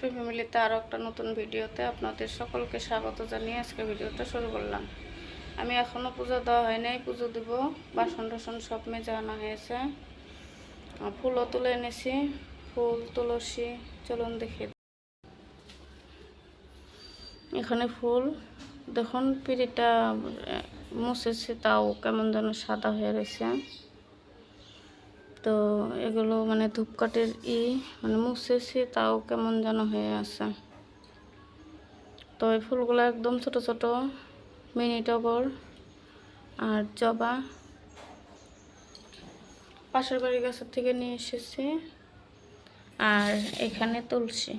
SP ফ্যামিলিতে আরও একটা নতুন ভিডিওতে আপনাদের সকলকে স্বাগত জানিয়ে আজকে ভিডিওটা শুরু করলাম। আমি এখনও পুজো দেওয়া হয় নাই, পুজো দেব। বাসন টাসন সব মেজে আনা হয়েছে, ফুলও তুলে এনেছি, ফুল তুলসী। চলুন দেখি। এখানে ফুল দেখুন, পিঁড়িটা মুছেছি, তাও কেমন যেন সাদা হয়ে রয়েছে। তো এগুলো মানে ধূপকাঠির মানে মুছেছি, তাও কেমন যেন হয়ে আছে। তো এই ফুলগুলো একদম ছোট ছোট, মিনি টগর আর জবা পাশের বাড়ি গাছের থেকে নিয়ে এসেছি। আর এখানে তুলসী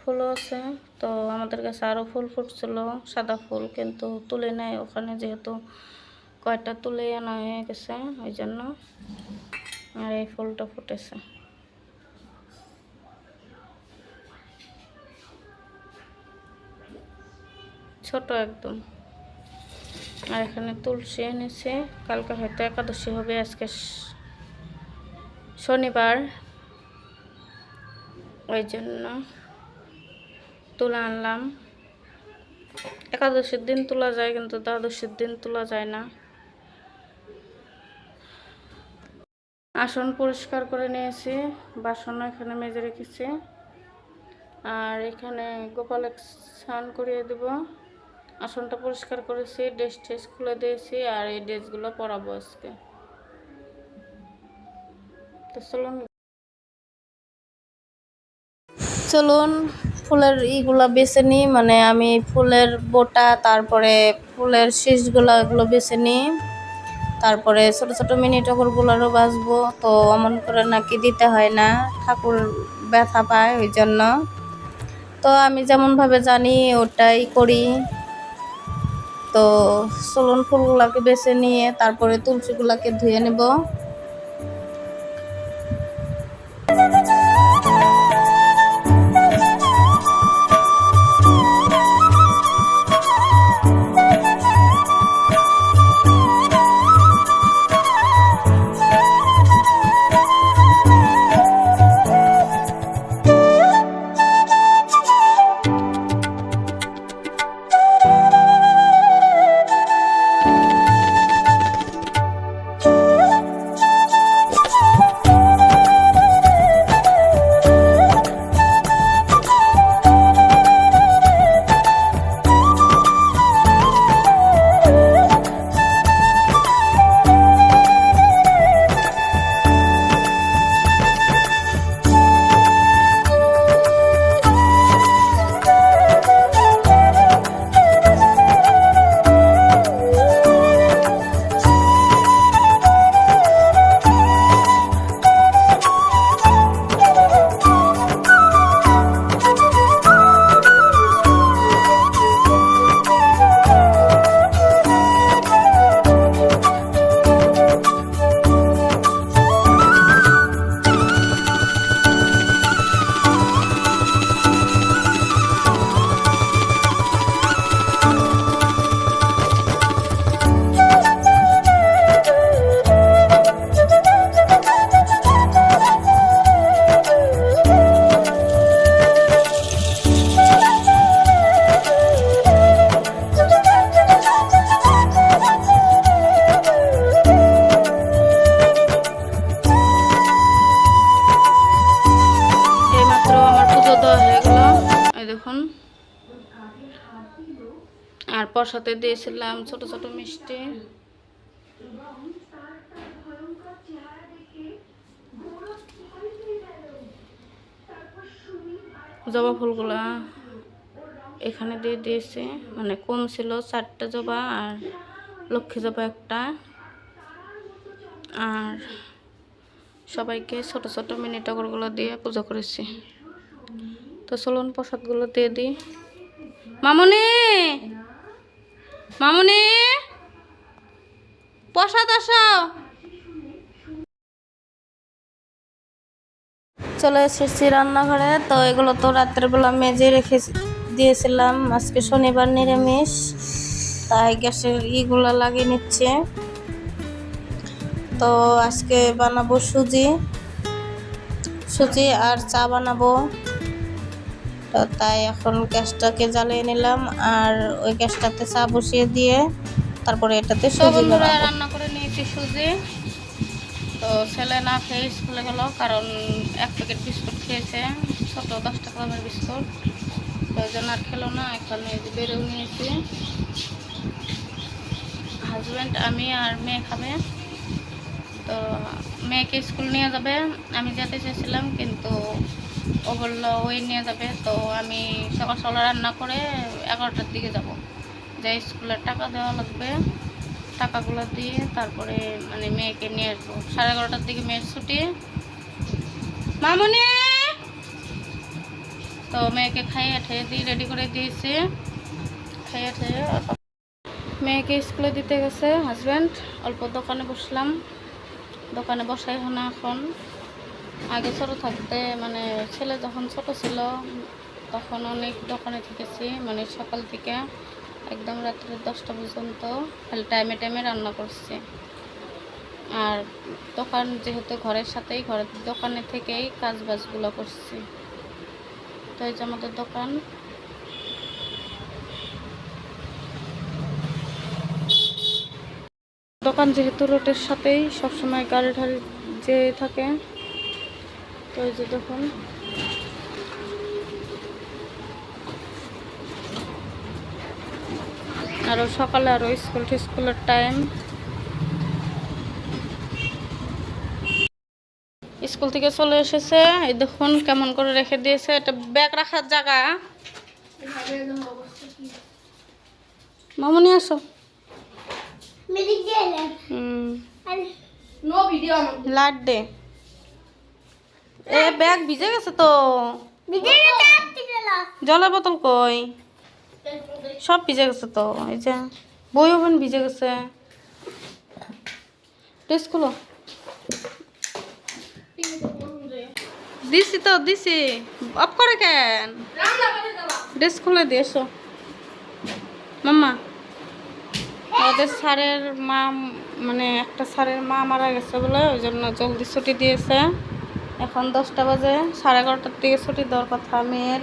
ফুলও আছে। তো আমাদের কাছে আরও ফুল ফুটছিল, সাদা ফুল, কিন্তু তুলে নেয় ওখানে, যেহেতু কয়টা তুলে আনা হয়ে গেছে ওই জন্য। আর এই ফুলটা ফুটেছে, ছোট একদম। আর এখানে তুলসী এনেছে, কালকে হয়তো একাদশী হবে, আজকে শনিবার, ওই জন্য তুলে আনলাম। একাদশীর দিন তোলা যায়, কিন্তু দ্বাদশীর দিন তোলা যায় না। আসন পরিষ্কার করে নিয়েছি, বাসনও এখানে মেজে রেখেছি। আর এখানে গোপালক স্নান করিয়ে দেব। আসনটা পরিষ্কার করেছি, ড্রেস ট্রেস খুলে দিয়েছি, আর এই ড্রেসগুলো পরাবো আজকে। তো চলুন ফুলের ইগুলা বেছে নিই, মানে আমি ফুলের বোটা, তারপরে ফুলের শীষগুলো এগুলো বেছে নিই। তারপরে ছোট ছোট মিনি টগরগুলোরও বাছবো। তো অমন করে নাকি দিতে হয় না, ঠাকুর ব্যথা পায়, ওই জন্য। তো আমি যেমনভাবে জানি ওটাই করি। তো চলুন ফুলগুলাকে বেছে নিয়ে তারপরে তুলসীগুলাকে ধুয়ে নেব। আর প্রসাদে দিয়েছিলাম ছোট ছোট মিষ্টি। জবা ফুলগুলা এখানে দিয়ে দিয়েছি, মানে কম ছিল, 4টা জবা আর লক্ষ্মী জবা একটা। আর সবাইকে ছোট ছোট মিনি টগরগুলো দিয়ে পুজো করেছি। তো চলুন প্রসাদগুলো দিয়ে দিই। মামুনি, মামুনি, প্রসাদ আসাও। চলে এসেছি রান্নাঘরে। তো এগুলো তো রাত্রেবেলা মেজে রেখে দিয়েছিলাম, আজকে শনিবার নিরামিষ, তাই গ্যাসের ইগুলো লাগিয়ে নিচ্ছে। তো আজকে বানাবো সুজি আর চা বানাবো। তো তাই এখন গ্যাসটাকে জ্বালিয়ে নিলাম, আর ওই গ্যাসটাতে চা বসিয়ে দিয়ে তারপরে এটাতে সুজি বানাবো। রান্না করে নিয়েছি সুজি। তো ছেলে না খেয়ে স্কুলে গেল, কারণ 1 প্যাকেট বিস্কুট খেয়েছে, ছোট 10 টাকা দামের বিস্কুট। তো ওই জন্য আর খেলো না। এখন এই যে বেরেও নিয়েছি, হাজব্যান্ড, আমি আর মেয়ে খাবে। তো মেয়েকে স্কুল নিয়ে যাবে, আমি যেতে চেয়েছিলাম কিন্তু ও বললো ওই নিয়ে যাবে। তো আমি সকাল সকাল রান্না করে 11টার দিকে যাব, যাই স্কুলের টাকা দেওয়া লাগবে, টাকাগুলো দিয়ে তারপরে মানে মেয়েকে নিয়ে আসবো। 11:30টার দিকে মেয়ের ছুটি। মামুনি, তো মেয়েকে খাইয়ে ঠেয়ে দিয়ে রেডি করে দিয়েছি, খাইয়ে ঠেয়ে মেয়েকে স্কুলে দিতে গেছে হাজব্যান্ড। অল্প দোকানে বসলাম, দোকানে বসাই না এখন। আগে ছোটো থাকতে মানে ছেলে যখন ছোট ছিল তখন অনেক দোকানে থেকেছি, মানে সকাল থেকে একদম রাত্রে 10টা পর্যন্ত খালি টাইমে টাইমে রান্না করছি। আর দোকান যেহেতু ঘরের সাথেই, ঘরের দোকানে থেকেই কাজ বাজগুলো করছি। তো এই যে আমাদের দোকান। দোকান যেহেতু রোডের সাথেই, সবসময় গাড়ি ঢাড়ি যে থাকে। তো এই যে দেখুন, আরও সকালে আরও স্কুলের টাইম। স্কুল থেকে চলে এসেছে, এই দেখুন কেমন করে রেখে দিয়েছে। এটা ব্যাগ রাখার জায়গা। মামুনি আসো। লাইট দে। এ ব্যাগ ভিজে গেছে তো, জলের বোতল কই? সব ভিজে গেছে তো, এই যে বই ওভেন ভিজে গেছে। ড্রেস খুলো। দিছি তো দিছি, অফ করে কেন? ড্রেস খুলে দিয়ে এসো মাম্মা। ওদের স্যারের মা, মানে একটা স্যারের মা মারা গেছে বলে ওই জন্য জলদি ছুটি দিয়েছে। এখন 10টা বাজে, 11:30টার দিকে ছুটি দেওয়ার কথা মেয়ের,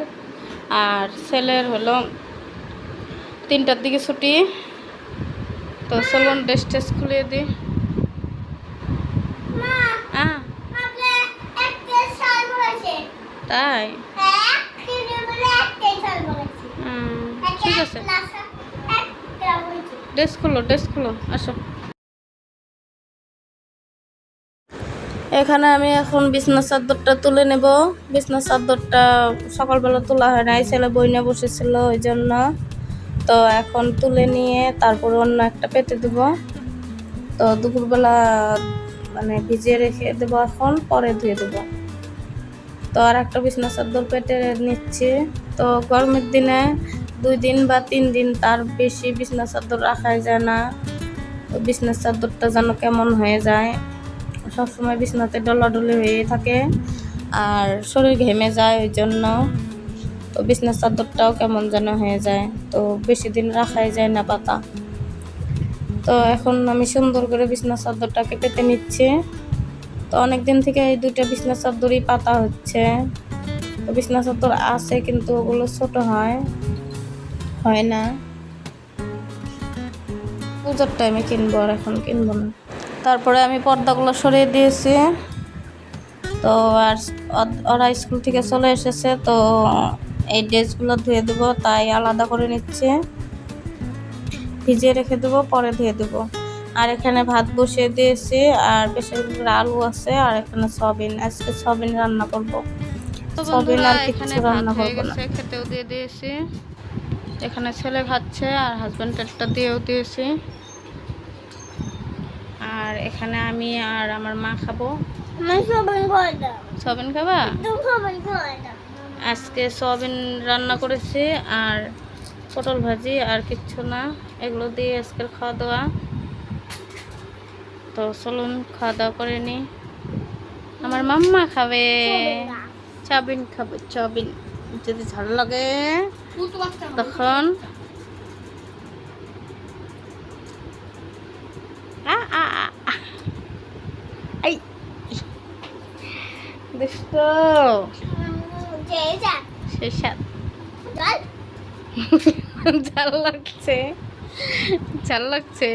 আর ছেলের হলো 3টার দিকে ছুটি। তো চলুন ড্রেস টেস খুলিয়ে দিই। তাই ঠিক আছে, ড্রেস খুলো আসো। এখানে আমি এখন বিছনা চাদরটা তুলে নেব। বিছনা চাদরটা সকালবেলা তোলা হয় নাই, ছেলে বই নিয়ে বসেছিল ওই জন্য। তো এখন তুলে নিয়ে তারপরে অন্য একটা পেতে দেব। তো দুপুরবেলা মানে ভিজিয়ে রেখে দেবো, এখন পরে ধুয়ে দেবো। তো আর একটা বিছনা চাদর পেতে নিচ্ছি। তো গরমের দিনে 2 দিন বা 3 দিন তার বেশি বিছনা চাদর রাখাই যায় না। বিছনা চাদরটা যেন কেমন হয়ে যায়, সবসময় বিছনাতে ডলাডলি হয়ে থাকে আর শরীর ঘেমে যায় ওই জন্য। তো বিছনা চাদরটাও কেমন যেন হয়ে যায়, তো বেশি দিন রাখাই যায় না পাতা। তো এখন আমি সুন্দর করে বিছনা চাদরটাকে পেতে নিচ্ছি। তো অনেক দিন থেকে এই 2টা বিছনা চাদরই পাতা হচ্ছে। তো বিছনা চাদর আছে কিন্তু ওগুলো ছোট হয় না। পূজার টাইমে কিনবো, আর এখন কিনবো না। তারপরে আমি পর্দাগুলো সরিয়ে দিয়েছি। তো আর ওরা স্কুল থেকে চলে এসেছে, তো এই ড্রেসগুলো ধুয়ে দেবো, তাই আলাদা করে নিচ্ছে, ভিজিয়ে রেখে দেবো, পরে ধুয়ে দেবো। আর এখানে ভাত বসিয়ে দিয়েছি, আর বেশির আলু আছে, আর এখানে সয়াবিন। আজকে সয়াবিন রান্না করবো, সয়াবিন আর কিছু রান্না করবো না। খেতেও দিয়ে দিয়েছি, এখানে ছেলে খাচ্ছে, আর হাজব্যান্ডেরটা দিয়েও দিয়েছি। আর এখানে আমি আর আমার মা খাবো। সয়াবিন খাবা? আজকে সয়াবিন রান্না করেছি, আর পটল ভাজি, আর কিচ্ছু না। এগুলো দিয়ে আজকের খাওয়া দাওয়া। তো চলুন খাওয়া দাওয়া করে নি। আমার মাম্মা খাবে চাউমিন, খাবে চাউমিন। যদি ঝাল লাগে তখন দুষ্ট শেষাত। ঝাল লাগছে, ঝাল লাগছে।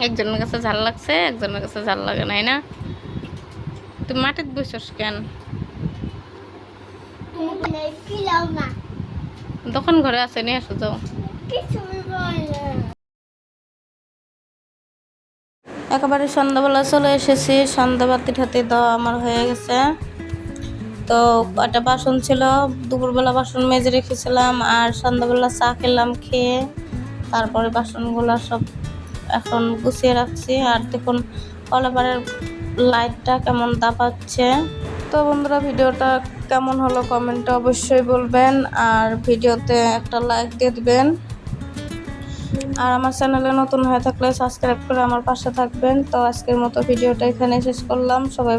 একজনের কাছে ঝাল লাগছে, একজনের কাছে ঝাল লাগে নাই না। তুমি মাটিতে বসছস কেন? দোকান ঘরে আছে, নিয়ে আসো যাও। একেবারে সন্ধ্যাবেলা চলে এসেছি, সন্ধ্যা বাতি ঠাতি দেওয়া আমার হয়ে গেছে। তো একটা বাসন ছিল, দুপুরবেলা বাসন মেজে রেখেছিলাম, আর সন্ধ্যাবেলা চা খেলাম, খেয়ে তারপরে বাসনগুলো সব এখন গুছিয়ে রাখছি। আর দেখুন কলাপাড়ের লাইটটা কেমন দাপাচ্ছে। তো বন্ধুরা, ভিডিওটা কেমন হলো কমেন্টে অবশ্যই বলবেন, আর ভিডিওতে একটা লাইক দিয়ে দিবেন। আর আমার চ্যানেলে নতুন হয়ে থাকলে সাবস্ক্রাইব করে আমার পাশে থাকবেন। তো আজকের মতো ভিডিওটা এখানে শেষ করলাম। সবাই